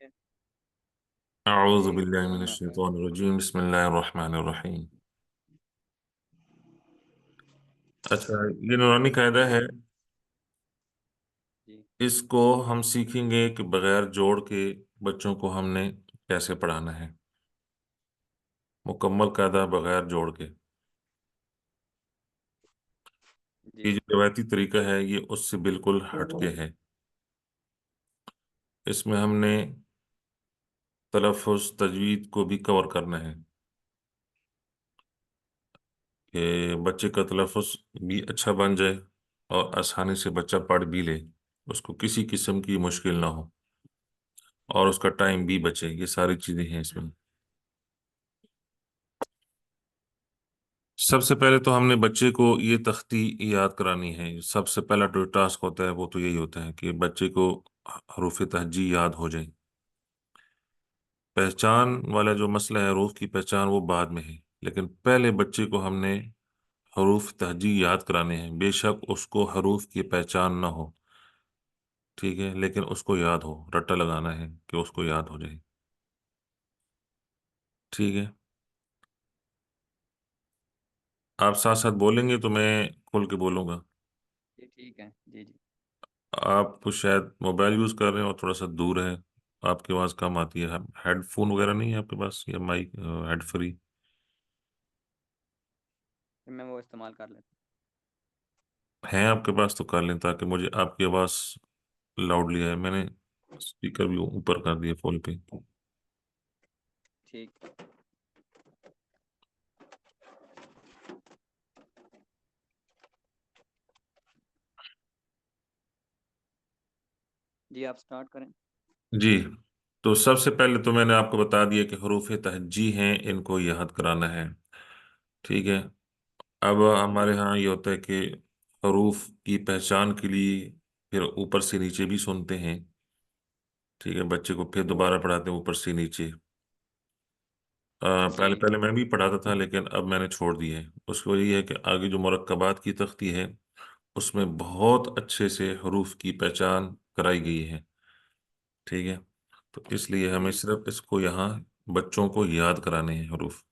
है। अऊज़ु जी, बिल्लाहि बोलना मिनश है। शैतानिर रजीम बिस्मिल्लाहिर रहमानिर रहीम। अच्छा, ये नूरानी कायदा है। जी, जी, इसको हम सीखेंगे कि बगैर जोड़ के बच्चों को हमने कैसे पढ़ाना है। मुकम्मल कायदा बगैर जोड़ के। ये जी, जो रवायती तरीका है ये उससे बिल्कुल हटके है। इसमें हमने तलफ़्फ़ुज़ तजवीद को भी कवर करना है कि बच्चे का तलफ़्फ़ुज़ भी अच्छा बन जाए और आसानी से बच्चा पढ़ भी ले, उसको किसी किस्म की मुश्किल ना हो और उसका टाइम भी बचे। ये सारी चीज़ें हैं इसमें। सबसे पहले तो हमने बच्चे को ये तख्ती याद करानी है। सबसे पहला जो टास्क होता है वो तो यही होता है कि बच्चे को हरूफ तहज्जी याद हो जाए। पहचान वाला जो मसला है, हरूफ की पहचान, वो बाद में है, लेकिन पहले बच्चे को हमने हरूफ तहज्जी याद कराने हैं। बेशक उसको हरूफ की पहचान ना हो, ठीक है, लेकिन उसको याद हो, रट्टा लगाना है कि उसको याद हो जाए। ठीक है, आप साथ साथ बोलेंगे तो मैं खोल के बोलूंगा। जी, ठीक है। जी, जी। आप शायद मोबाइल यूज कर रहे हो और थोड़ा सा दूर है, आपकी आवाज कम आती है। हेडफोन वगैरह नहीं है आपके पास, या माइक हेड फ्री फिर मैं वो इस्तेमाल कर लेता है आपके पास तो कर लें, ताकि मुझे आपकी आवाज लाउडली है। मैंने स्पीकर भी ऊपर कर दिया फुल पे। हूँ। ठीक। जी, आप स्टार्ट करें। जी, तो सबसे पहले तो मैंने आपको बता दिया कि हरूफ तहज्जी हैं, इनको याद कराना है। ठीक है, अब जी, हमारे यहाँ ये होता है कि हरूफ की पहचान के लिए फिर ऊपर से नीचे भी सुनते हैं। ठीक है, बच्चे को फिर दोबारा पढ़ाते हैं ऊपर से नीचे। पहले जी, पहले मैं भी पढ़ाता था, लेकिन अब मैंने छोड़ दिया है। उसकी वजह यह है कि आगे जो मुरक्कबात की तख्ती है उसमें बहुत अच्छे से हरूफ की पहचान कराई गई है। ठीक है, तो इसलिए हमें जी, सिर्फ इसको यहाँ बच्चों को याद कराने हैं हरूफ।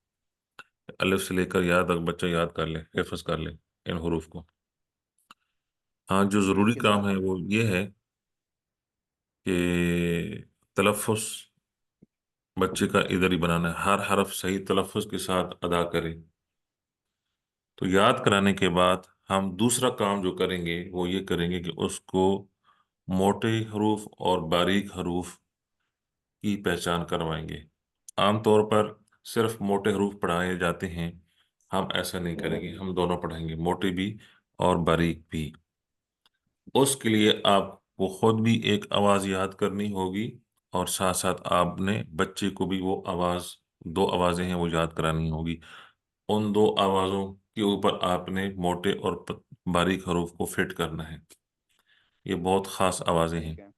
अलिफ से लेकर याद तक बच्चा याद कर ले, हिफ्ज कर ले इन हरूफ को। हाँ, जो जी, ज़रूरी किस काम है तरह? वो ये है कि तलफ़्फ़ुज़ बच्चे का इधर ही बनाना है, हर हरफ सही तलफ़्फ़ुज़ के साथ अदा करे। तो याद कराने के बाद हम दूसरा काम जो करेंगे वो ये करेंगे कि उसको मोटे हरूफ और बारीक हरूफ की पहचान करवाएंगे। आमतौर पर सिर्फ मोटे हरूफ पढ़ाए जाते हैं, हम ऐसा नहीं करेंगे, हम दोनों पढ़ाएंगे, मोटे भी और बारीक भी। उसके लिए आपको खुद भी एक आवाज़ याद करनी होगी और साथ साथ आपने बच्चे को भी वो आवाज़, दो आवाज़ें हैं वो याद करानी होगी। उन दो आवाज़ों के ऊपर आपने मोटे और बारीक हरूफ को फिट करना है। ये बहुत ख़ास आवाज़ें हैं। ठीक है।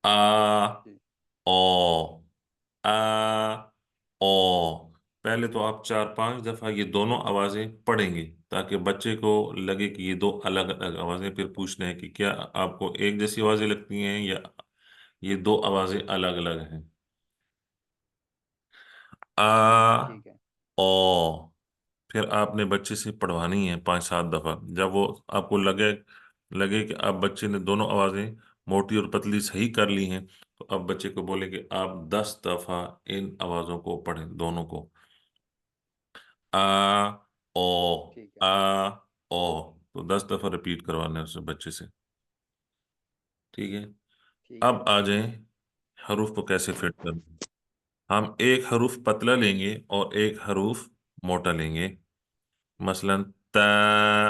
आ, जी, ओ, आ, ओ। पहले तो आप चार पांच दफा ये दोनों आवाजें पढ़ेंगे, ताकि बच्चे को लगे कि ये दो अलग अलग आवाजें। फिर पूछना है कि क्या आपको एक जैसी आवाजें लगती हैं या ये दो आवाजें अलग अलग हैं। जी, आ, ठीक है। ओ। फिर आपने बच्चे से पढ़वानी है पांच सात दफा। जब वो आपको लगे लगे कि अब बच्चे ने दोनों आवाजें मोटी और पतली सही कर ली हैं, तो अब बच्चे को बोले कि आप 10 दफा इन आवाजों को पढ़ें, दोनों को। आ, ओ, ठीक है। आ, ओ। तो 10 दफा रिपीट करवाना है उसे बच्चे से। ठीक है, ठीक है। अब आ जाए हरूफ को कैसे फिट करना। हम एक हरूफ पतला लेंगे और एक हरूफ मोटा लेंगे। मसलन ता,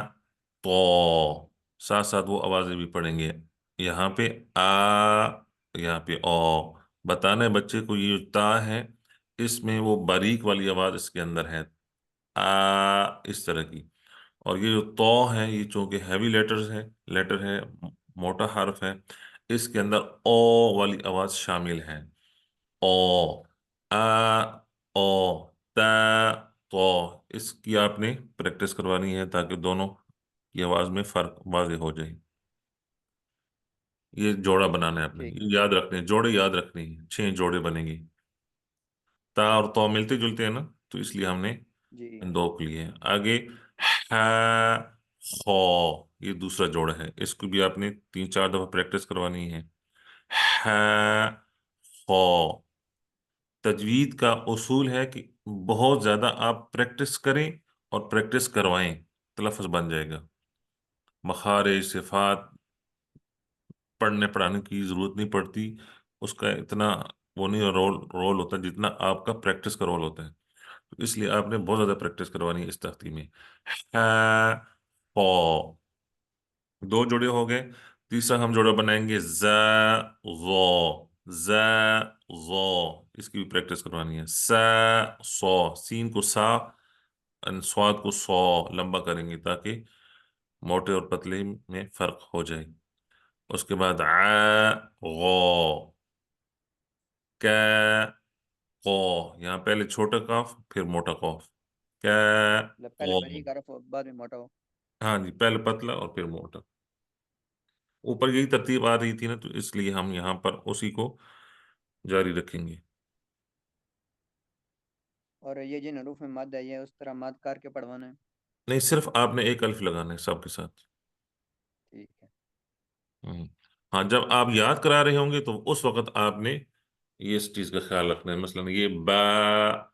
तो। साथ साथ वो आवाजें भी पढ़ेंगे। यहाँ पे आ, यहाँ पे ओ। बताना है बच्चे को ये जो ता है, इसमें वो बारीक वाली आवाज इसके अंदर है, आ, इस तरह की। और ये जो तो है, ये चूंकि हैवी लेटर्स है, लेटर है, मोटा हर्फ है, इसके अंदर ओ वाली आवाज शामिल है। ओ, आ, ओ, ता, तो। इसकी आपने प्रैक्टिस करवानी है ताकि दोनों की आवाज में फर्क वाज़ेह हो जाए। ये जोड़ा बनाना है आपने, ठीक है। ये याद रखने हैं, जोड़े याद रखने हैं, 6 जोड़े बनेंगे। ता और तो मिलते जुलते हैं ना, तो इसलिए हमने जी। इन दो के लिए हैं। आगे है, खो, ये दूसरा जोड़ है, इसको भी आपने 3 4 दफा प्रैक्टिस करवानी है। है, खो। तजवीद का उसूल है कि बहुत ज्यादा आप प्रैक्टिस करें और प्रैक्टिस करवाएं, तो लफ्ज बन जाएगा। मखारिज, सिफात पढ़ने पढ़ाने की जरूरत नहीं पड़ती, उसका इतना वो नहीं रोल रोल होता जितना आपका प्रैक्टिस का रोल होता है। तो इसलिए आपने बहुत ज्यादा प्रैक्टिस करवानी है इस तख्ती में। है, पौ, 2 जोड़े हो गए। तीसरा हम जोड़ा बनाएंगे ज़, ज़ो, ज़, ज़ो, इसकी भी प्रैक्टिस करवानी है। स, सो, सीन को सा और स्वाद को सौ लंबा करेंगे ताकि मोटे और पतले में फर्क हो जाए। उसके बाद आ, गो, कै, को, यहाँ पहले छोटा काफ फिर मोटा कॉफ, कै, मतलब पहले को। बारीक हरफ और बाद में मोटा हो। हाँ जी, पहले पतला और फिर मोटा। ऊपर यही तरतीब आ रही थी ना, तो इसलिए हम यहाँ पर उसी को जारी रखेंगे। और ये जिन हरूफ में मद है ये उस तरह मद करके पढ़वाना है। नहीं, सिर्फ आपने एक अल्फ लगाना है सबके साथ। ठीक है। हम्म। हाँ, जब आप याद करा रहे होंगे तो उस वक्त आपने ये इस चीज का ख्याल रखना है। मसलन ये बा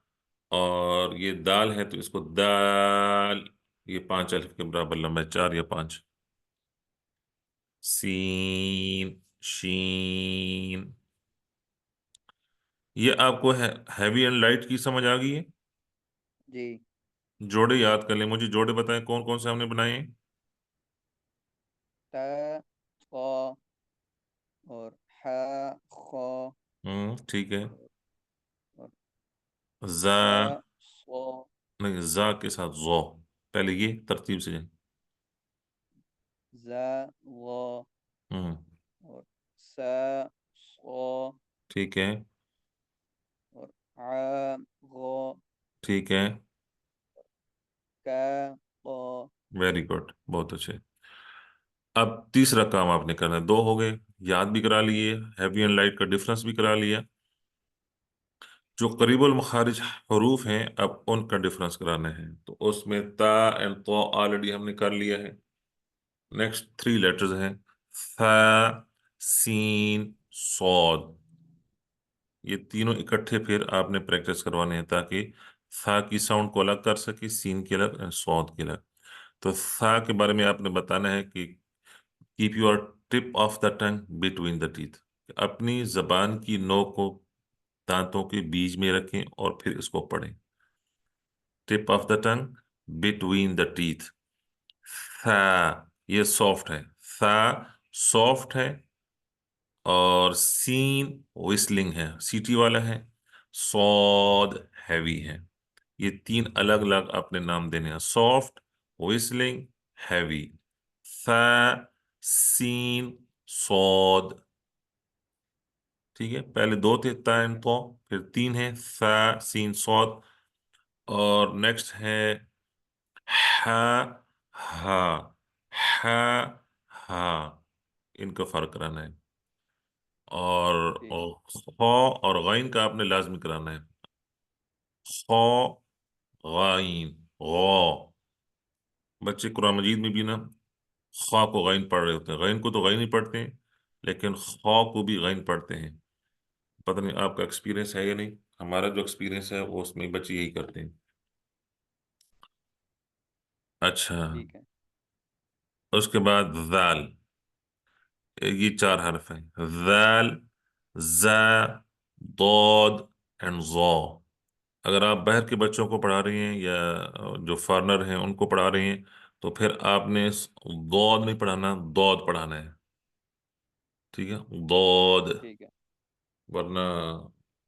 और ये दाल है, तो इसको दाल, ये 5 अल्फ के बराबर लंबा है, 4 या 5। सीन, शीन। ये आपको है हैवी एंड लाइट की समझ आ गई है। जी। जोड़े याद कर लें, मुझे जोड़े बताएं कौन कौन से हमने बनाए हैं। त, थ और ह, ख ठीक है। और, और जा, स, सो, नहीं, जा के साथ जो, पहले ये तरतीब से जाए। ज, वो हम्म। और स, सो ठीक है। और आ, गो, ठीक है। क, को। वेरी गुड, बहुत अच्छे। अब तीसरा काम आपने करना है, 2 हो गए, याद भी करा लिए, हैवी एंड लाइट का डिफरेंस भी करा लिया। जो करीबुल मखारिज हरूफ हैं, अब उनका डिफरेंस कराना है, तो उसमें ता एंड तो ऑलरेडी हमने कर लिया है। नेक्स्ट 3 लेटर्स हैं, थ, सीन, सौद। ये तीनों इकट्ठे फिर आपने प्रैक्टिस करवाने हैं ताकि सा की साउंड को अलग कर सके, सीन की अलग, सौद की अलग। तो सा के बारे में आपने बताना है कि keep your tip of the tongue between the teeth, अपनी जबान की नोक को दांतों के बीच में रखें और फिर इसको पढ़ें। Tip of the tongue between the teeth. सा, ये सॉफ्ट है, सा सॉफ्ट है, और सीन विस्लिंग है, सीटी वाला है, सौद हैवी है। ये 3 अलग अलग अपने नाम देने हैं, सॉफ्ट, विस्लिंग, हैवी। सा, सीन, सौद। ठीक है, पहले 2 थे, ठीक तैन है। तो, फिर 3 है, सा, सीन, सौद। और नेक्स्ट है हा, हा, हा, हा। इनका फर्क कराना है। ठीक है। और खौ और गैन का आपने लाजमी कराना है। खौ, गैन, गौ। बच्चे कुरान मजीद में भी ना खौ को गैन पढ़ रहे होते हैं, गैन को तो गैन ही पढ़ते हैं, लेकिन खौ को भी गैन पढ़ते हैं। पता नहीं आपका एक्सपीरियंस है या नहीं, हमारा जो एक्सपीरियंस है वो उसमें बच्चे यही करते हैं। अच्छा। ठीक है। उसके बाद दाल, ये 4 हर्फ हैं, दाल, जा, दौद एंड जौ। अगर आप बाहर के बच्चों को पढ़ा रहे हैं या जो फॉरेनर हैं उनको पढ़ा रहे हैं, तो फिर आपने दौद नहीं पढ़ाना, दौद पढ़ाना है। ठीक है, दौद। ठीक है। वरना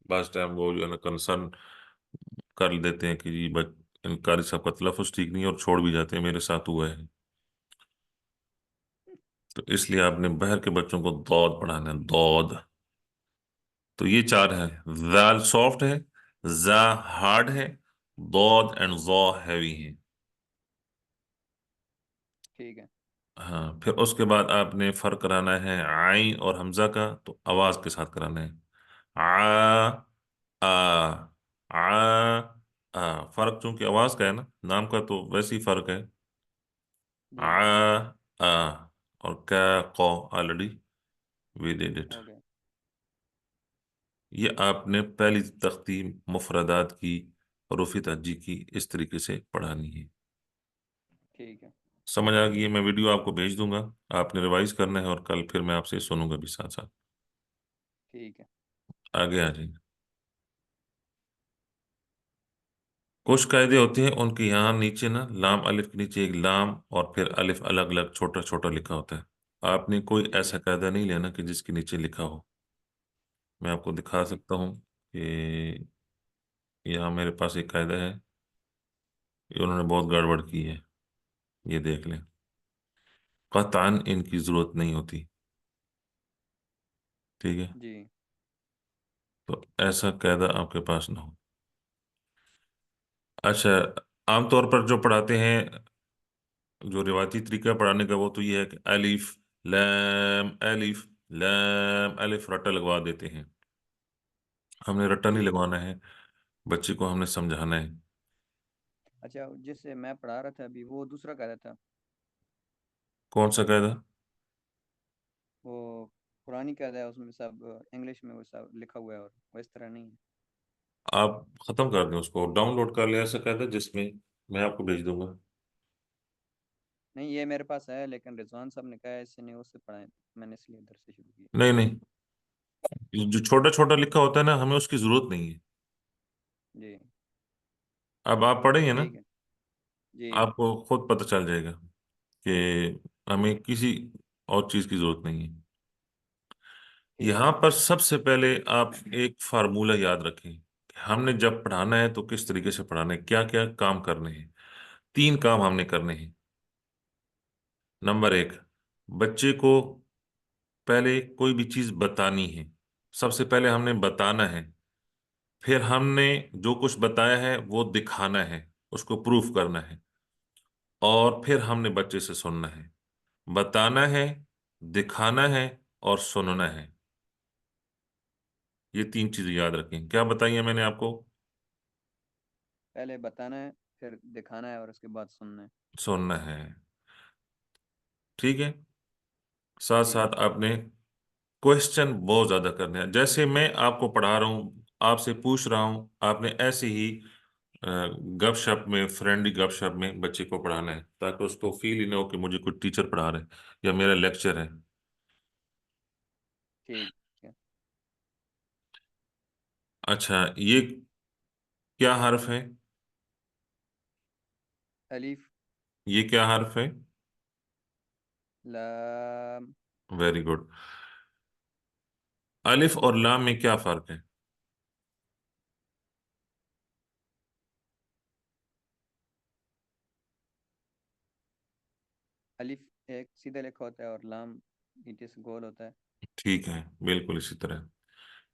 लास्ट टाइम वो जो है ना कंसर्न कर देते हैं कि जी कारी साहब का तलफ़ुज़ ठीक नहीं है, और छोड़ भी जाते हैं, मेरे साथ हुआ है। तो इसलिए आपने बाहर के बच्चों को दौद पढ़ाना है, दौद। तो ये 4 है। दाल सॉफ्ट है, जा हार्ड है, दौद एंड जौ हैवी है। ठीक है। हाँ, फिर उसके बाद आपने फर्क कराना है आइन और हमजा का, तो आवाज के साथ कराना है। आ, आ, फर्क चूंकि आवाज का है ना, नाम का तो वैसे ही फर्क है। जी। आ आ और क्या कौ, already we did it. Okay. ये आपने पहली तख्ती मुफरदात की, हरूफ तहज्जी की, इस तरीके से पढ़ानी है। ठीक है। समझ आ गई है? मैं वीडियो आपको भेज दूंगा, आपने रिवाइज करना है, और कल फिर मैं आपसे सुनूंगा भी साथ साथ। ठीक है। आगे आ जाइए। कुछ कायदे होते हैं उनके यहाँ नीचे ना, लाम अलिफ के नीचे एक लाम और फिर अलिफ अलग अलग छोटा छोटा लिखा होता है। आपने कोई जी। ऐसा कायदा नहीं लेना कि जिसके नीचे लिखा हो। मैं आपको दिखा ठीक। सकता हूँ कि यहाँ मेरे पास एक कायदा है, ये उन्होंने बहुत गड़बड़ की है। ये देख लें, कतअन इनकी जरूरत नहीं होती। ठीक है, जी। तो ऐसा कायदा आपके पास ना हो। अच्छा, आमतौर पर जो पढ़ाते हैं, जो रिवायती तरीका पढ़ाने का, वो तो ये है कि अलिफ लैम अलिफ रट्टा लगवा देते हैं। हमने रट्टा नहीं जी। लगवाना है, बच्चे को हमने समझाना है। अच्छा, जिससे मैं पढ़ा रहा था अभी वो दूसरा कह रहा था। कौन सा कायदा? वो पुरानी कायदा है, उसमें सब इंग्लिश में वो सब लिखा हुआ है और वो इस तरह नहीं है। आप खत्म कर दें उसको, डाउनलोड कर लें ऐसा कायदा जिसमें, मैं आपको भेज दूंगा। नहीं, ये मेरे पास है लेकिन रिजवान साहब ने कहा है इससे नहीं उससे पढ़ाएं, मैंने इसलिए इधर से शुरू किया। नहीं नहीं, जो छोटा छोटा लिखा होता है ना, हमें उसकी जरूरत नहीं है। जी। अब आप पढ़ेंगे ना, ठीक है। जी। आपको खुद पता चल जाएगा कि हमें किसी और चीज की जरूरत नहीं है। ठीक यहां है। पर सबसे पहले आप एक फार्मूला याद रखें कि हमने जब पढ़ाना है तो किस तरीके से पढ़ाना है, क्या क्या काम करने हैं। तीन काम हमने करने हैं। नंबर एक, बच्चे को पहले कोई भी चीज बतानी है। सबसे पहले हमने बताना है, फिर हमने जो कुछ बताया है वो दिखाना है, उसको प्रूफ करना है, और फिर हमने बच्चे से सुनना है। बताना है, दिखाना है, और सुनना है। ये तीन चीजें याद रखें। क्या बताई है मैंने आपको? पहले बताना है, फिर दिखाना है और उसके बाद सुनना है। सुनना है। ठीक है, साथ ठीक साथ है। आपने क्वेश्चन बहुत ज्यादा करने हैं। जैसे मैं आपको पढ़ा रहा हूँ, आपसे पूछ रहा हूँ, आपने ऐसे ही गपशप में, फ्रेंडली गपशप में बच्चे को पढ़ाना है, ताकि उसको फील ही ना हो कि मुझे कोई टीचर पढ़ा रहे हैं या मेरा लेक्चर है। ठीक है। अच्छा, ये क्या हर्फ है? अलीफ। ये क्या हर्फ है? लाम। Very good. अलिफ और लाम में क्या फर्क है? अलिफ एक सीधा लिखा होता है और लाम नीचे से गोल होता है। ठीक है, बिल्कुल इसी तरह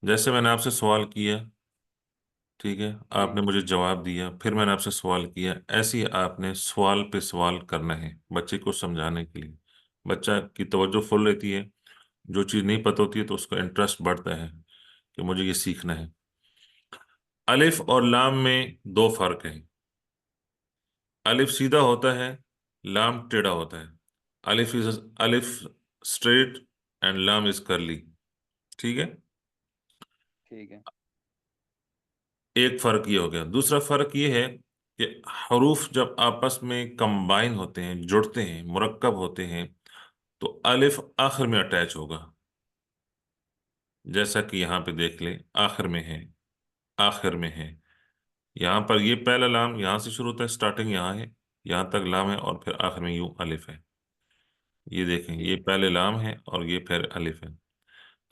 जैसे मैंने आपसे सवाल किया, ठीक है, जी। आपने मुझे जवाब दिया, फिर मैंने आपसे सवाल किया, ऐसे ही आपने सवाल पे सवाल करना है बच्चे को समझाने के लिए। बच्चा की तवज्जो फुल रहती है, जो चीज़ नहीं पता होती है तो उसका इंटरेस्ट बढ़ता है कि मुझे ये सीखना है। अलिफ और लाम में दो फर्क हैं। अलिफ सीधा होता है, लाम टेढ़ा होता है। अलिफ स्ट्रेट एंड लाम इज करली। ठीक है, ठीक है। एक फर्क ये हो गया। दूसरा फर्क ये है कि हरूफ जब आपस में कंबाइन होते हैं, जुड़ते हैं, मुरक्कब होते हैं, तो अलिफ आखिर में अटैच होगा। जैसा कि यहाँ पे देख ले, आखिर में है, आखिर में है। यहाँ पर ये पहला लाम यहाँ से शुरू होता है, स्टार्टिंग यहाँ है, यहाँ तक लाम है, और फिर आखिर में यूं अलिफ है। ये देखें, ये ठीक है। पहले लाम है और ये फिर अलिफ है।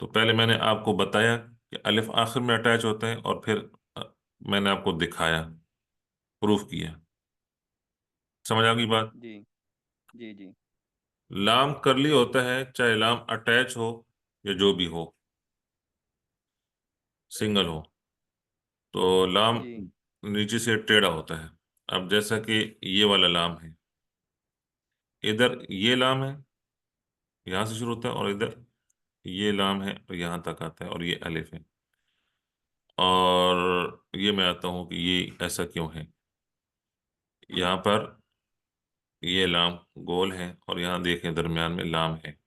तो पहले मैंने आपको बताया कि अलिफ आखिर में अटैच होता है, और फिर अ, मैंने आपको दिखाया, प्रूफ किया। समझ आ गई बात? जी। जी। जी। लाम करली होता है, चाहे लाम अटैच हो या जो भी हो, सिंगल हो, तो लाम जी। नीचे से टेढ़ा होता है। अब जैसा कि ये वाला लाम है, इधर ये लाम है, यहां से शुरू होता है, और इधर ये लाम है और यहां तक आता है, और ये अलिफ है। और ये मैं आता हूं कि ये ऐसा क्यों है। यहाँ पर ये लाम गोल है, और यहाँ देखें दरमियान में लाम है।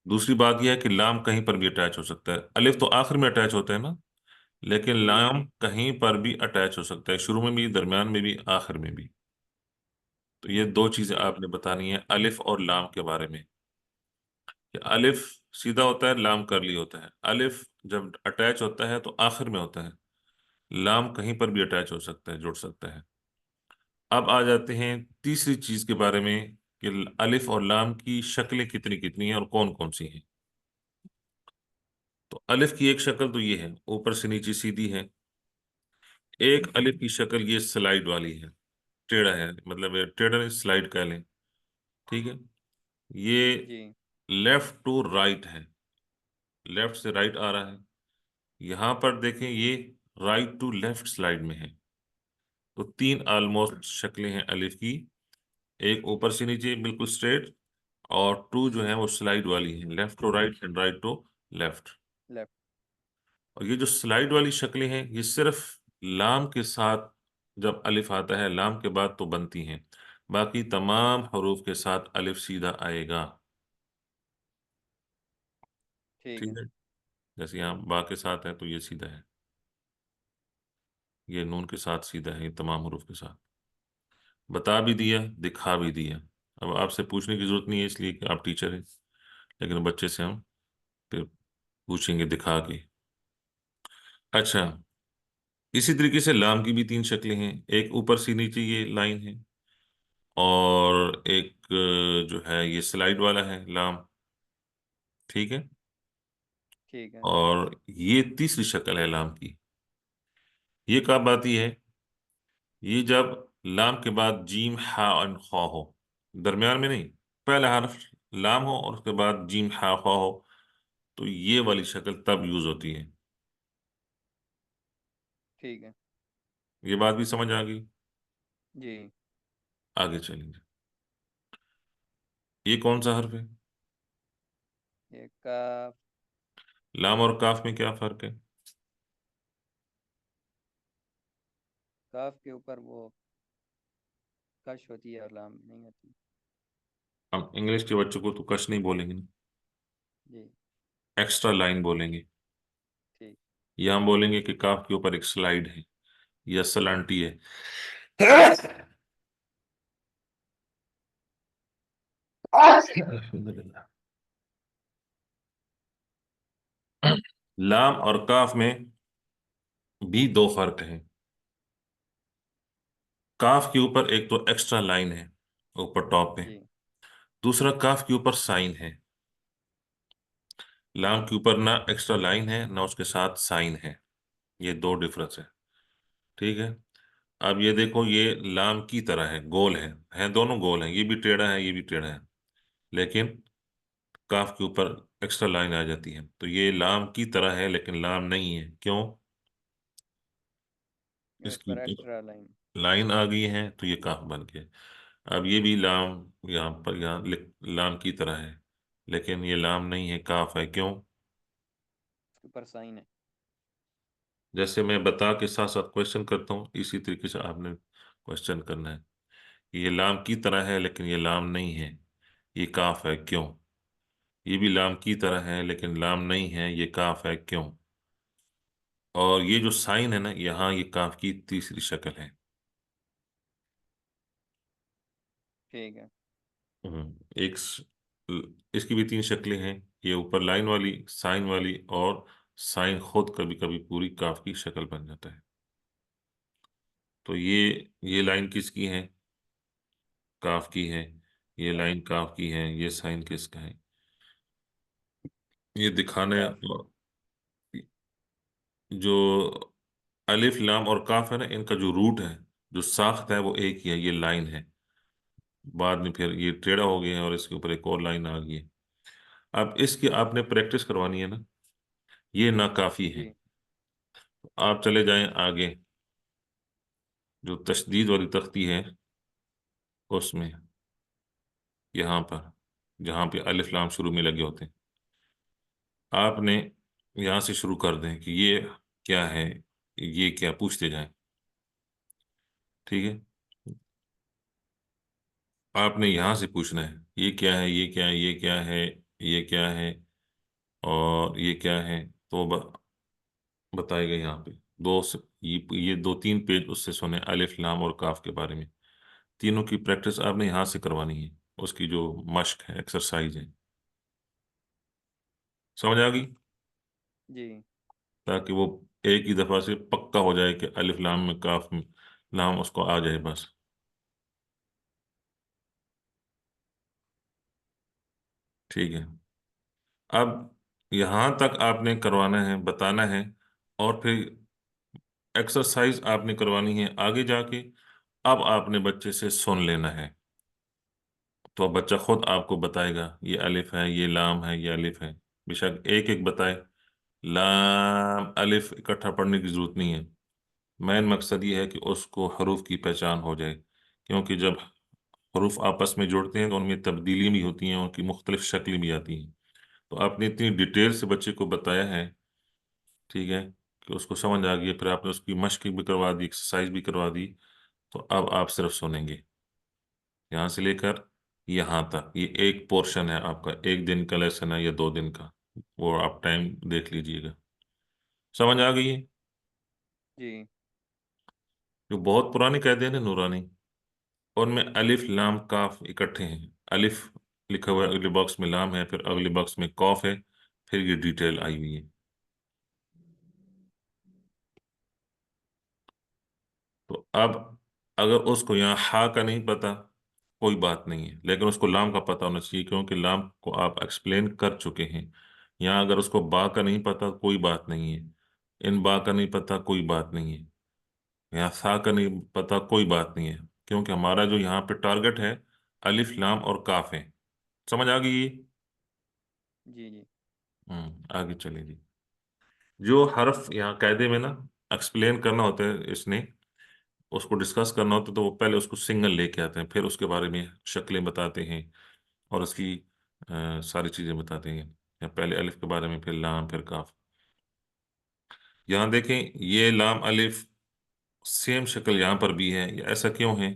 दूसरी बात यह है कि लाम कहीं पर भी अटैच हो सकता है। अलिफ तो आखिर में अटैच होता है ना, लेकिन जी लाम कहीं पर भी अटैच हो सकता है, शुरू में भी, दरमियान में भी, आखिर में भी। तो ये दो चीजें ठीक आपने बतानी है अलिफ और लाम के बारे में, कि अलिफ सीधा होता है, लाम करली होता है। अलिफ जब अटैच होता है तो आखिर में होता है, लाम कहीं पर भी अटैच हो सकता है, जुड़ सकता है। अब आ जाते हैं तीसरी चीज के बारे में, कि अलिफ और लाम की शक्लें कितनी कितनी हैं और कौन कौन सी हैं। तो अलिफ की एक शक्ल तो ये है, ऊपर से नीचे सीधी है। एक अलिफ की शक्ल ये स्लाइड वाली है, टेढ़ा है, मतलब ये टेढ़ा नहीं, स्लाइड कह लें। ठीक है। ये जी। लेफ्ट टू राइट है, लेफ्ट से राइट आ रहा है। यहां पर देखें, ये राइट टू लेफ्ट स्लाइड में है। तो तीन ऑलमोस्ट शक्लें हैं अलिफ की, एक ऊपर से नीचे बिल्कुल स्ट्रेट, और टू जो है वो स्लाइड वाली है, left to right and right to left. Left. और ये जो स्लाइड वाली शक्लें हैं, ये सिर्फ लाम के साथ जब अलिफ आता है, लाम के बाद तो बनती हैं। बाकी तमाम हरूफ के साथ अलिफ सीधा आएगा। ठीक ठीक है। है। जैसे यहाँ बा के साथ है तो ये सीधा है, ये नून के साथ सीधा है, ये तमाम हरूफ के साथ। बता भी दिया, दिखा भी दिया। अब आपसे पूछने की जरूरत नहीं है, इसलिए कि आप टीचर हैं, लेकिन बच्चे से हम फिर पूछेंगे दिखा के। अच्छा, इसी तरीके से लाम की भी तीन शक्लें हैं। एक ऊपर से नीचे ये लाइन है, और एक जो है ये स्लाइड वाला है लाम। ठीक है। ठीक है। और ये तीसरी शक्ल है लाम की। ये कब आती है? ये जब लाम के बाद जीम हा और खा हो, दरमियान में नहीं, पहला हर्फ लाम हो और उसके बाद जीम हा खा हो, तो ये वाली शक्ल तब यूज होती है। ठीक है। ये बात भी समझ आ गई? जी। आगे चलेंगे। ये कौन सा हर्फ है? ये काफ। लाम और काफ में क्या फर्क है? काफ के ऊपर वो कश होती है और लाम नहीं होती। हम इंग्लिश के बच्चों को तो कश नहीं बोलेंगे ना, जी। एक्स्ट्रा लाइन बोलेंगे। ठीक। या हम बोलेंगे कि काफ के ऊपर एक स्लाइड है या सलांटी है। अल्हम्दुलिल्लाह। लाम और काफ में भी दो फर्क हैं। काफ के ऊपर एक तो एक्स्ट्रा लाइन है ऊपर टॉप पे, जी। दूसरा काफ के ऊपर साइन है। लाम के ऊपर ना एक्स्ट्रा लाइन है ना उसके साथ साइन है, ये दो डिफरेंस है। ठीक है। अब ये देखो, ये लाम की तरह है, गोल है दोनों गोल हैं, ये भी टेढ़ा है ये भी टेढ़ा है, लेकिन काफ के ऊपर एक्स्ट्रा लाइन आ जाती है, तो ये लाम की तरह है लेकिन लाम नहीं है। क्यों? ये इसकी ऊपर ऊपर एक्स्ट्रा लाइन। लाइन आ गई है तो ये काफ बन गया। अब ये भी लाम यहाँ पर, लाम की तरह है, लेकिन ये लाम नहीं है, काफ है। क्यों? उसके ऊपर साइन है। जैसे मैं बता के साथ साथ क्वेश्चन करता हूँ, इसी तरीके से आपने क्वेश्चन करना है कि ये लाम की तरह है लेकिन ये लाम नहीं है, ये काफ है। क्यों? ये भी लाम की तरह है लेकिन लाम नहीं है, ये काफ है। क्यों? और ये जो साइन है ना यहाँ, ये काफ की तीसरी शक्ल है। ठीक है। एक इसकी भी तीन शक्लें हैं, ये ऊपर लाइन वाली, साइन वाली, और साइन खुद कभी कभी पूरी काफ की शक्ल बन जाता है। तो ये लाइन किसकी है? काफ की है। ये काफ। लाइन काफ की है, ये साइन किसका है? ये दिखाने, काफ। जो अलिफ लाम और काफ है ना, इनका जो रूट है, जो साख्त है, वो एक ही है, ये लाइन है। बाद में फिर ये टेढ़ा हो गया है और इसके ऊपर एक और लाइन आ गई है। अब इसकी आपने प्रैक्टिस करवानी है ना, ये नाकाफी है। जी। आप चले जाएं आगे, जो तशदीद वाली तख्ती है उसमें, यहाँ पर जहाँ पे अलिफ लाम शुरू में लगे होते हैं, आपने यहाँ से शुरू कर दें कि ये क्या है, ये क्या, पूछते जाएं। ठीक है, आपने यहाँ से पूछना है ये क्या है, ये क्या है, ये क्या है, ये क्या है, और ये क्या है। तो बताएगा यहाँ पे ये 2-3 पेज उससे सुने अलिफ लाम और काफ के बारे में। तीनों की प्रैक्टिस आपने यहाँ से करवानी है, उसकी जो मश्क है, एक्सरसाइज है। समझ आ गई? जी। ताकि वो एक ही दफा से पक्का हो जाए कि अलिफ लाम में काफ में लाम उसको आ जाए बस। ठीक है, अब यहां तक आपने करवाना है, बताना है, और फिर एक्सरसाइज आपने करवानी है आगे जाके। अब आपने बच्चे से सुन लेना है, तो अब बच्चा खुद आपको बताएगा ये अलिफ है, ये लाम है, ये अलिफ है। बेशक एक एक बताए, लाम अलिफ इकट्ठा पढ़ने की जरूरत नहीं है। मेन मकसद ये है कि उसको हरूफ की पहचान हो जाए, क्योंकि जब हरूफ आपस में जुड़ते हैं तो उनमें तब्दीली भी होती हैं, उनकी मुख्तलिफ शक्लें भी आती हैं। तो आपने इतनी डिटेल से बच्चे को बताया है, ठीक है, कि उसको समझ आ गई है, फिर आपने उसकी मश्क भी करवा दी, एक्सरसाइज भी करवा दी। तो अब आप सिर्फ सुनेंगे, यहाँ से लेकर यहाँ तक। ये एक पोर्शन है आपका, एक दिन का लेसन है या 2 दिन का, वो आप टाइम देख लीजिएगा। समझ आ गई है? जी। जो बहुत पुराने कायदे हैं ना नूरानी, उनमें अलिफ लाम काफ इकट्ठे हैं। अलिफ लिखा हुआ है, अगले बॉक्स में लाम है, फिर अगले बॉक्स में कॉफ है, फिर ये डिटेल आई हुई है। तो अब अगर उसको यहाँ हा का नहीं पता, कोई बात नहीं है, लेकिन उसको लाम का पता होना चाहिए, क्योंकि लाम को आप एक्सप्लेन कर चुके हैं। यहाँ अगर उसको बा का नहीं पता, कोई बात नहीं है। इन बा का नहीं पता, कोई बात नहीं है। यहाँ सा का नहीं पता, कोई बात नहीं है, क्योंकि हमारा जो यहाँ पे टारगेट है अलिफ लाम और काफ है। समझ आ गई? जी। जी। आगे चलिए जी। जो हर्फ यहाँ कायदे में ना एक्सप्लेन करना होता है, इसने उसको डिस्कस करना होता है, तो वो पहले उसको सिंगल लेके आते हैं, फिर उसके बारे में शक्लें बताते हैं, और उसकी सारी चीजें बताते हैं। या पहले अलिफ के बारे में, फिर लाम, फिर काफ। यहाँ देखें, ये लाम अलिफ सेम शक्ल यहाँ पर भी है, ये ऐसा क्यों है?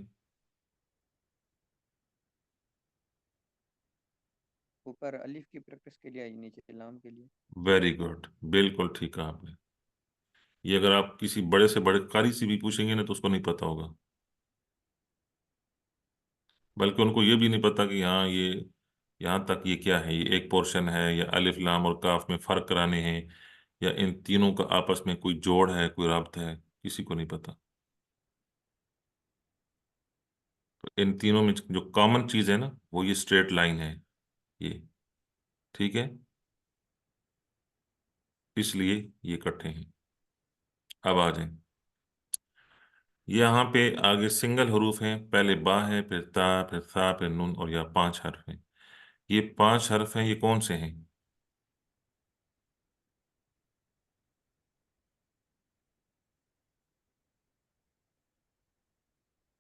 ऊपर अलिफ की प्रैक्टिस के लिए, नीचे लाम के लिए। वेरी गुड, बिल्कुल ठीक कहा आपने। ये अगर आप किसी बड़े से बड़े कारी से भी पूछेंगे ना, तो उसको नहीं पता होगा। बल्कि उनको ये भी नहीं पता कि यहाँ ये, यहाँ तक ये क्या है, ये एक पोर्शन है या अलिफ लाम और काफ में फर्क कराने हैं, या इन तीनों का आपस में कोई जोड़ है, कोई राब्त है, किसी को नहीं पता। तो इन तीनों में जो कॉमन चीज है ना, वो ये स्ट्रेट लाइन है, ये। ठीक है, इसलिए ये इकट्ठे हैं। अब आ जाए, यहाँ पे आगे सिंगल हरूफ हैं, पहले बा है, फिर ता, फिर सा, फिर नून, और यह 5 हर्फ हैं। ये 5 हर्फ हैं, ये कौन से हैं?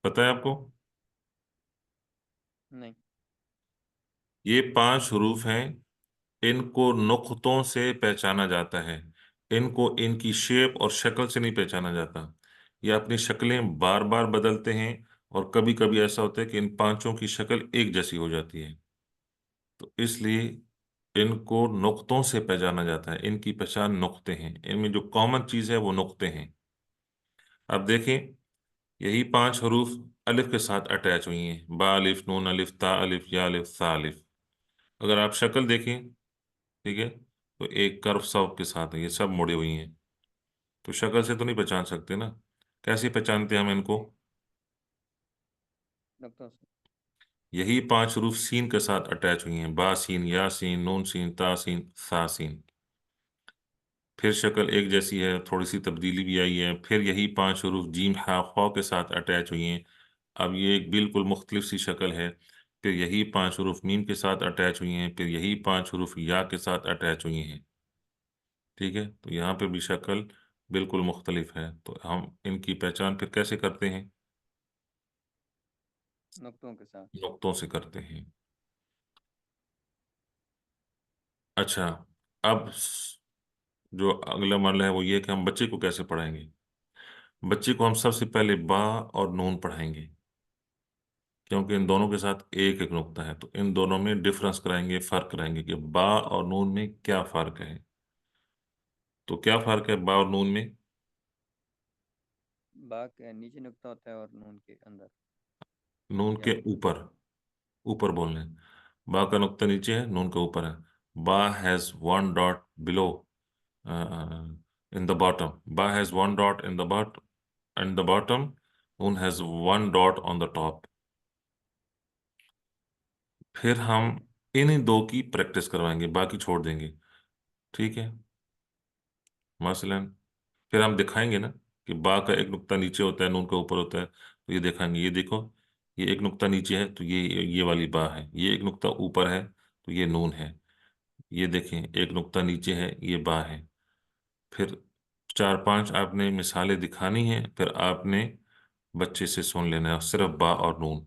पता है आपको? नहीं। ये 5 हरूफ हैं, इनको नुक्तों से पहचाना जाता है। इनको इनकी शेप और शक्ल से नहीं पहचाना जाता। ये अपनी शक्लें बार बार बदलते हैं, और कभी कभी ऐसा होता है कि इन पांचों की शक्ल एक जैसी हो जाती है। तो इसलिए इनको नुक्तों से पहचाना जाता है, इनकी पहचान नुक्ते हैं, इनमें जो कॉमन चीज है वो नुक्ते हैं। अब देखें, यही 5 हरूफ अलिफ के साथ अटैच हुई हैं, बा अलिफ, नून अलिफ, ता अलिफ, या अलिफ, सा अलिफ। अगर आप शक्ल देखें, ठीक है, तो एक कर्व सब के साथ है, ये सब मुड़ी हुई हैं। तो शक्ल से तो नहीं पहचान सकते ना, कैसे पहचानते हैं हम इनको? नुक्तों से। यही 5 हरूफ सीन के साथ अटैच हुई हैं, बा सीन, या सीन, नून सीन, ता सीन, सा सीन। फिर शक्ल एक जैसी है, थोड़ी सी तब्दीली भी आई है। फिर यही 5 हरूफ जीम हा खौ के साथ अटैच हुई हैं, अब ये एक बिल्कुल मुख्तलिफ सी शक्ल है। फिर यही 5 हरूफ मीम के साथ अटैच हुई हैं, फिर यही 5 हरूफ या के साथ अटैच हुई हैं। ठीक है, तो यहाँ पे भी शक्ल बिल्कुल मुख्तलिफ है। तो हम इनकी पहचान फिर कैसे करते हैं? नुक्तों के साथ। नुक्तों से करते हैं। अच्छा, अब जो अगला मामला है वो ये है कि हम बच्चे को कैसे पढ़ाएंगे। बच्चे को हम सबसे पहले बा और नून पढ़ाएंगे, क्योंकि इन दोनों के साथ एक एक नुक्ता है, तो इन दोनों में डिफरेंस कराएंगे, फर्क कराएंगे कि बा और नून में क्या फर्क है। तो क्या फर्क है बा और नून में? बा के नीचे नुक्ता होता है और नून के अंदर नून या के ऊपर। ऊपर, ऊपर बोलना है। बा का नुक्ता नीचे है, नून का ऊपर है। बा has one dot below in the bottom. बा has one dot in the bottom, in the bottom. नून has one dot on the top. फिर हम ठीक है। इन्हीं दो की प्रैक्टिस करवाएंगे, बाकी छोड़ देंगे। ठीक है। मसलन फिर हम दिखाएंगे ना कि बा का एक नुक्ता नीचे होता है, नून का ऊपर होता है, तो ये दिखाएंगे, ये देखो, ये एक नुक्ता नीचे है तो ये वाली बा है, ये एक नुक्ता ऊपर है तो ये नून है। ये देखें, एक नुक्ता नीचे है, ये बा है। फिर चार पांच आपने मिसालें दिखानी है, फिर आपने बच्चे से सुन लेना है सिर्फ बा और नून।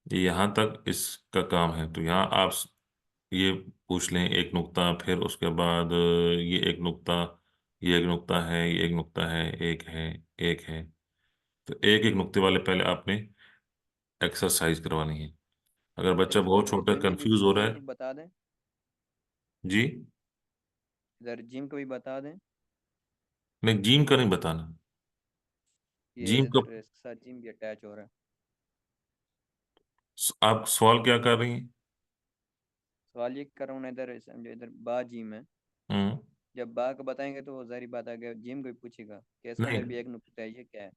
ये यहाँ तक इसका काम है। तो यहाँ आप ये पूछ लें एक नुक्ता, फिर उसके बाद ये एक नुक्ता, ये एक नुक्ता है, ये एक नुक्ता है, एक है, एक है। तो एक एक नुक्ते वाले पहले आपने एक्सरसाइज करवानी है। अगर बच्चा बहुत इधर छोटा जिम कंफ्यूज हो रहा जिम है। भी बता दें। जी। इधर जिम को भी बता दें। नहीं, जिम का नहीं बताना। ये जिम का इधर इसके साथ जिम भी अटैच हो रहा है। आप सवाल क्या कर रही हैं? सवाल ये कर रहा हूँ ना, इधर समझो इधर बा जिम है। हम्म। जब बा को बताएंगे तो वो जाहिर बात आ गया, जिम को भी पूछेगा कि इसके नहीं अंदर भी एक नुक्ता है, ये क्या है।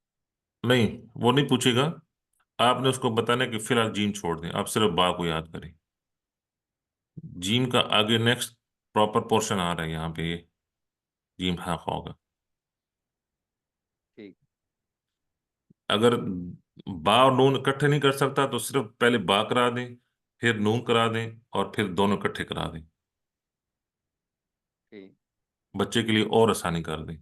नहीं, वो नहीं पूछेगा। आपने उसको बताना है कि फिलहाल जिम छोड़ दें, आप सिर्फ बा को याद करें। जिम का आगे नेक्स्ट प्रॉपर पोर्शन आ रहा है यहाँ पे, ये जिम हाँ होगा। ठीक। अगर बा और नून इकट्ठे नहीं कर सकता तो सिर्फ पहले बा करा दें, फिर नून करा दें, और फिर दोनों इकट्ठे करा दें। ठीक। बच्चे के लिए और आसानी कर दें।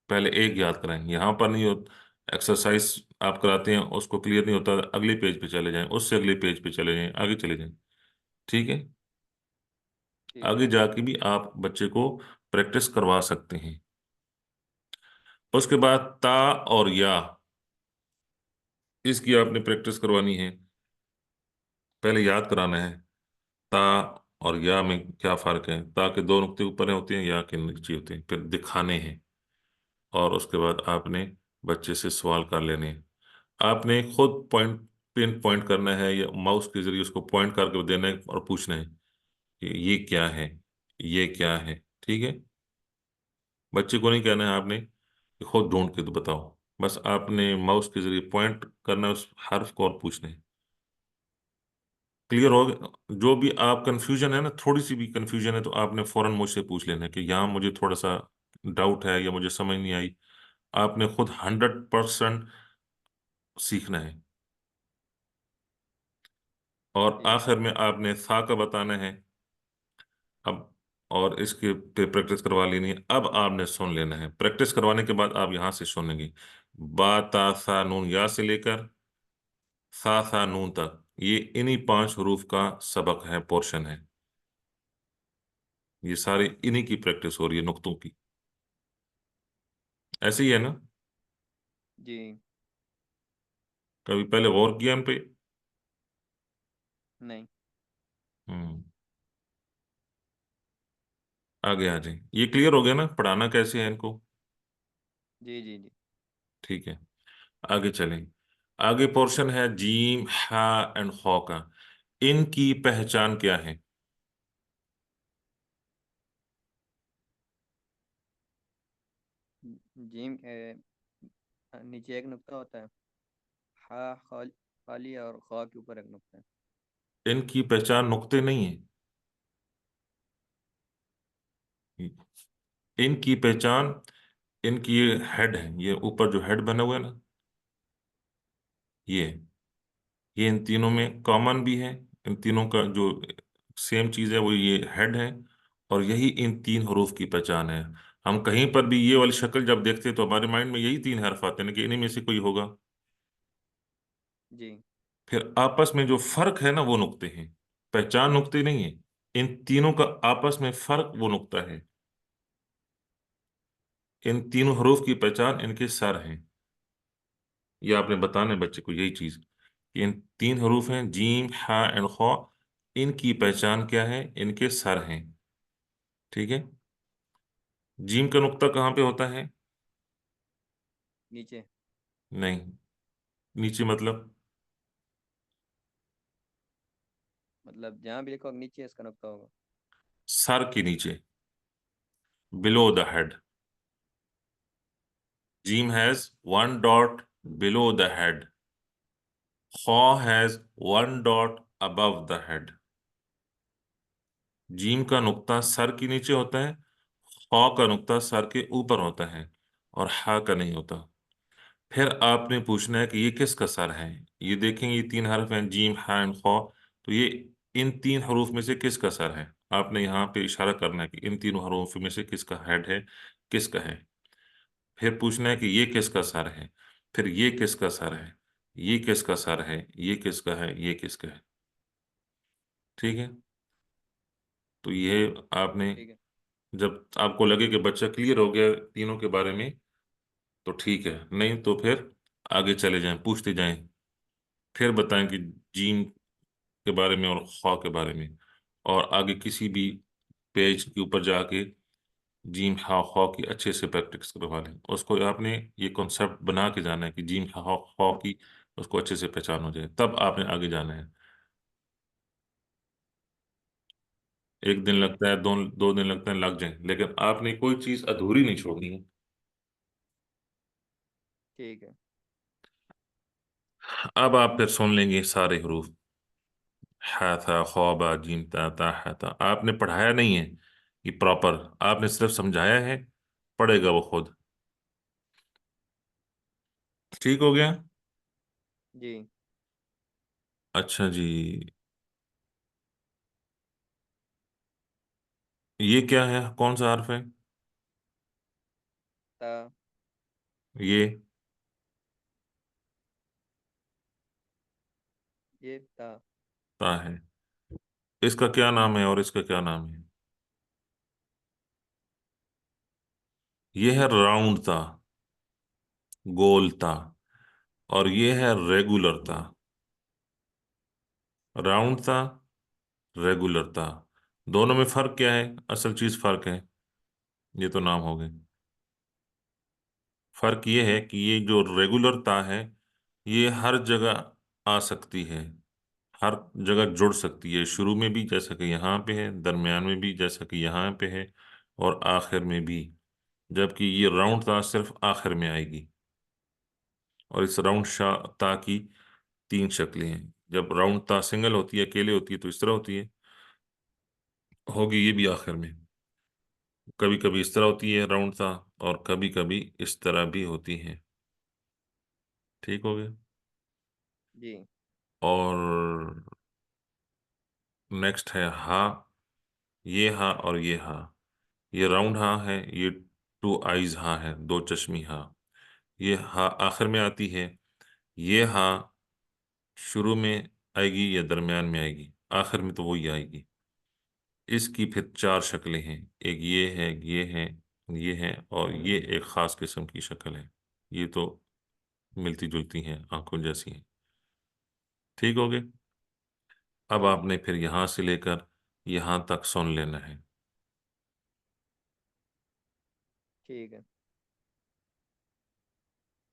पहले एक याद कराएं, यहाँ पर नहीं हो। एक्सरसाइज आप कराते हैं, उसको क्लियर नहीं होता, अगले पेज पे चले जाएं, उससे अगले पेज पे चले जाएं, आगे चले जाएं। ठीक है। ठीक है। आगे जाके भी आप बच्चे को प्रैक्टिस करवा सकते हैं। उसके बाद ता और या, इसकी आपने प्रैक्टिस करवानी है। पहले याद कराना है ता और या में क्या फर्क है। ता के दो नुक्ते ऊपर होते हैं, या के नीचे होते हैं, फिर दिखाने हैं। और उसके बाद आपने बच्चे से सवाल कर लेने हैं। आपने खुद पॉइंट, पिन पॉइंट करना है या माउस के जरिए उसको पॉइंट करके देना है और पूछना है कि ये क्या है, ये क्या है। ठीक है। बच्चे को नहीं कहना है आपने कि खुद ढूंढ के तो बताओ, बस आपने माउस के जरिए पॉइंट करना है उस हर्फ को और पूछना है। क्लियर हो गया? जो भी आप कंफ्यूजन है ना, थोड़ी सी भी कंफ्यूजन है, तो आपने फौरन मुझसे पूछ लेना है कि यहाँ मुझे थोड़ा सा डाउट है या मुझे समझ नहीं आई। आपने खुद 100% सीखना है। और ठीक। आखिर में आपने सा का बताना है। अब और इसके पे प्रैक्टिस करवा लेनी है। अब आपने सुन लेना है, प्रैक्टिस करवाने के बाद आप यहां से सुनेंगे। बा ता सा नून या से लेकर सा नून तक, ये इन्हीं 5 हरूफ का सबक है, पोर्शन है। ये सारे इन्हीं की प्रैक्टिस हो रही है, नुक्तों की। ऐसे ही है ना? जी। कभी पहले गौर किया इन पे? नहीं। हम्म। आगे आ जाए, ये क्लियर हो गया ना पढ़ाना कैसे है इनको? जी जी जी। ठीक है। आगे चलें। आगे पोर्शन है जीम हा एंड खौ का। इनकी पहचान क्या है? जिम नीचे एक नुक्ता होता है। खाली है और खा के ऊपर एक नुक्ता है। इनकी पहचान नुक्ते नहीं है। इनकी पहचान, इनकी ये हेड है, ये ऊपर जो हेड बना हुआ है ना, ये इन तीनों में कॉमन भी है। इन तीनों का जो सेम चीज है वो ये हेड है। और यही इन 3 हरूफ की पहचान है। हम कहीं पर भी ये वाली शक्ल जब देखते हैं तो हमारे माइंड में यही 3 हर्फ आते हैं कि इन्हीं में से कोई होगा। जी। फिर आपस में जो फर्क है ना वो नुक्ते हैं, पहचान नुक्ते नहीं है। इन तीनों का आपस में फर्क वो नुक्ता है। इन तीनों हरूफ की पहचान इनके सर हैं। ये आपने बताना है बच्चे को यही चीज कि इन तीन हरूफ हैं, जीम हा एंड खा। इनकी पहचान क्या है? इनके सर हैं। ठीक है। जीम का नुक्ता कहाँ पे होता है? नीचे। नहीं। नीचे मतलब? मतलब जहाँ भी लिखो नीचे इसका नुक्ता होगा। सर के नीचे, बिलो द हेड। जीम has one dot below the head, खा has one dot above the head. जीम का नुक्ता सर के नीचे होता है, खा का नुक्ता सर के ऊपर होता है, और हा का नहीं होता। फिर आपने पूछना है कि ये किसका सर है। ये देखेंगे ये तीन हर्फ हैं, जीम हा एंड खा। तो ये इन तीन हरूफ में से किसका सर है? आपने यहाँ पे इशारा करना है कि इन तीनों हरूफ में से किसका हेड है, किसका है। फिर पूछना है कि ये किसका सर है, फिर ये किसका सर है, ये किसका सर है, ये किसका है, ये किसका है। ठीक है। तो ये आपने, ठीक है। जब आपको लगे कि बच्चा क्लियर हो गया तीनों के बारे में, तो ठीक है, नहीं तो फिर आगे चले जाएं, पूछते जाएं। फिर बताएं कि जीन के बारे में और खा के बारे में, और आगे किसी भी पेज के ऊपर जाके जीम हा खा की अच्छे से प्रैक्टिस करवा लें उसको। आपने ये कॉन्सेप्ट बना के जाना है कि जीम हा खा की उसको अच्छे से पहचान हो जाए, तब आपने आगे जाना है। एक दिन ठीक है। लगता है, दो दो दिन लगता है, लग जाए, लेकिन आपने कोई चीज अधूरी नहीं छोड़नी है। ठीक है। अब आप फिर सुन लेंगे सारे हरूफ। हा था खौबा जीम ता हा था। आपने पढ़ाया नहीं है कि प्रॉपर, आपने सिर्फ समझाया है। पढ़ेगा वो खुद। ठीक हो गया। जी। अच्छा जी। ये क्या है, कौन सा हर्फ है? ता। ये ये ता। ता है। इसका क्या नाम है और इसका क्या नाम है? ये है राउंड ता, गोल ता। और ये है रेगुलर ता। राउंड ता, रेगुलर ता। दोनों में फर्क क्या है? असल चीज फर्क है, ये तो नाम हो गए। फर्क ये है कि ये जो रेगुलर ता है, ये हर जगह आ सकती है, हर जगह जुड़ सकती है। शुरू में भी जैसा कि यहाँ पे है, दरमियान में भी जैसा कि यहाँ पे है, और आखिर में भी। जबकि ये राउंड ता सिर्फ आखिर में आएगी। और इस राउंड शाह ता की तीन शक्लें हैं। जब राउंड ता सिंगल होती है, अकेले होती है, तो इस तरह होती है, होगी ये भी आखिर में। कभी कभी इस तरह होती है राउंड ता, और कभी कभी इस तरह भी होती है। ठीक हो गया। जी। और नेक्स्ट है हा। ये हा और ये हा, ये राउंड हा है, ये टू आईज हा है, दो चश्मी हा। ये हा आखिर में आती है। ये हा शुरू में आएगी या दरमियान में आएगी? आखिर में तो वही आएगी। इसकी फिर चार शक्लें हैं। एक ये है, ये है, ये है, और ये एक खास किस्म की शक्ल है। ये तो मिलती जुलती हैं, आंखों जैसी हैं। ठीक हो गए। अब जी। आपने फिर यहां से लेकर यहां तक सुन लेना है। ठीक है।